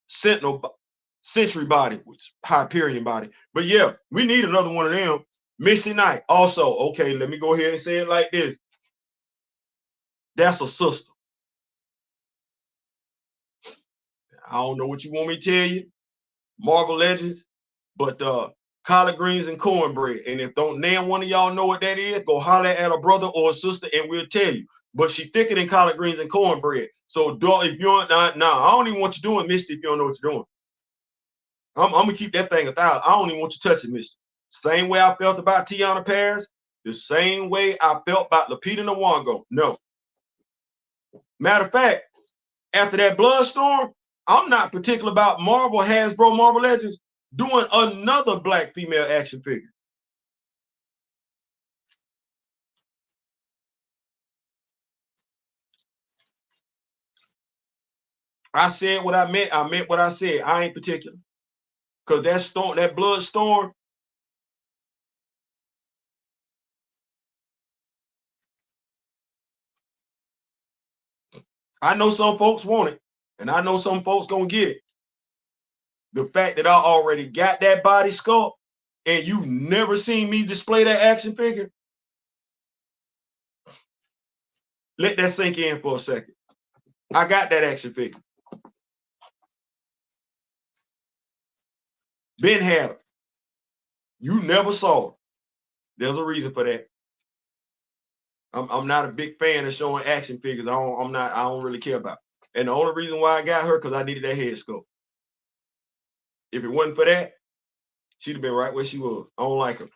Sentry body, which Hyperion body. But yeah, we need another one of them. Misty Knight. Also, okay, let me go ahead and say it like this. That's a sister. I don't know what you want me to tell you, Marvel Legends, but collard greens and cornbread. And if don't name one of y'all know what that is, go holler at a brother or a sister and we'll tell you. But she's thicker than collard greens and cornbread. So if you're not, I don't even want you doing Misty if you don't know what you're doing. I'm gonna keep that thing 1,000. I don't even want you touching Misty. Same way I felt about Tiana Paris, the same way I felt about Lupita Nyong'o. No. Matter of fact, after that Bloodstorm, I'm not particular about Hasbro Marvel Legends doing another black female action figure. I said what I meant. I meant what I said. I ain't particular. Because that Bloodstorm, I know some folks want it, and I know some folks gonna get it. The fact that I already got that body sculpt and you never seen me display that action figure, let that sink in for a second. I got that action figure. Ben had it. You never saw it. There's a reason for that. I'm not a big fan of showing action figures. I don't really care about. And the only reason why I got her because I needed that head sculpt. If it wasn't for that, she'd have been right where she was. I don't like her.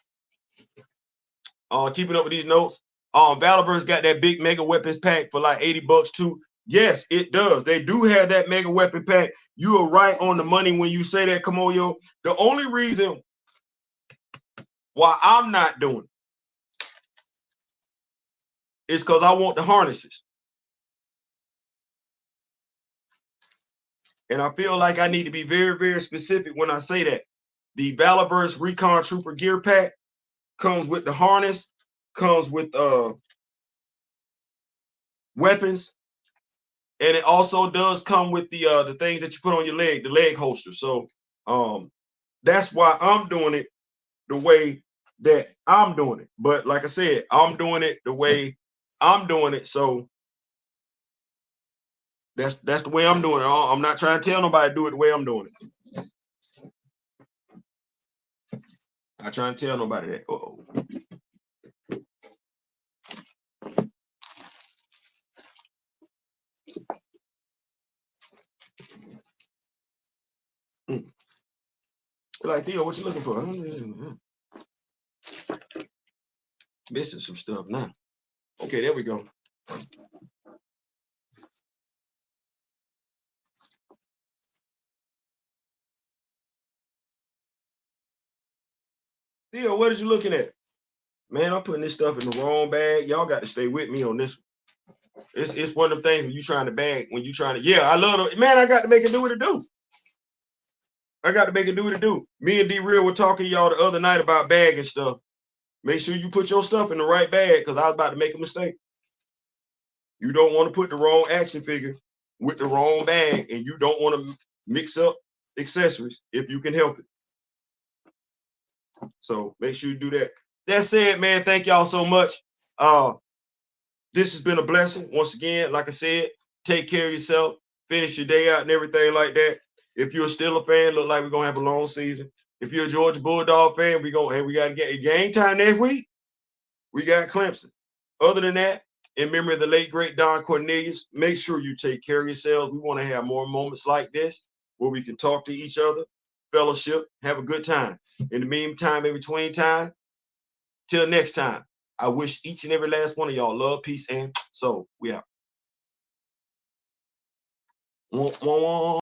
Keeping up with these notes. Valorverse got that big mega weapons pack for like $80 too. Yes, it does. They do have that mega weapon pack. You are right on the money when you say that, Kamoyo. The only reason why I'm not doing it is because I want the harnesses. And I feel like I need to be very, very specific when I say that. The Valorverse Recon Trooper gear pack comes with the harness, comes with weapons, and it also does come with the things that you put on your leg, the leg holster. So that's why I'm doing it the way that I'm doing it. But like I said, I'm doing it the way I'm doing it. So that's the way I'm doing it. I'm not trying to tell nobody to do it the way I'm doing it. I try to tell nobody that. Uh-oh. Like, Theo, what you looking for? Missing some stuff now. Okay, there we go. Theo, what are you looking at? Man, I'm putting this stuff in the wrong bag. Y'all got to stay with me on this. It's one of the things when you trying to bag, when you trying to, yeah, I love it. Man, I got to make it do what it do. I got to make it do what it do. Me and D-Real were talking to y'all the other night about bagging stuff. Make sure you put your stuff in the right bag because I was about to make a mistake. You don't want to put the wrong action figure with the wrong bag, and you don't want to mix up accessories if you can help it. So make sure you do that. That said, man, thank y'all so much. This has been a blessing. Once again, like I said, take care of yourself, finish your day out and everything like that. If you're still a fan, look like we're gonna have a long season. If you're a Georgia Bulldog fan, we got to get a game time next week. We got Clemson. Other than that, in memory of the late great Don Cornelius, make sure you take care of yourselves. We want to have more moments like this where we can talk to each other, fellowship, have a good time. In the meantime, in between time, till next time, I wish each and every last one of y'all love, peace, and soul. We out.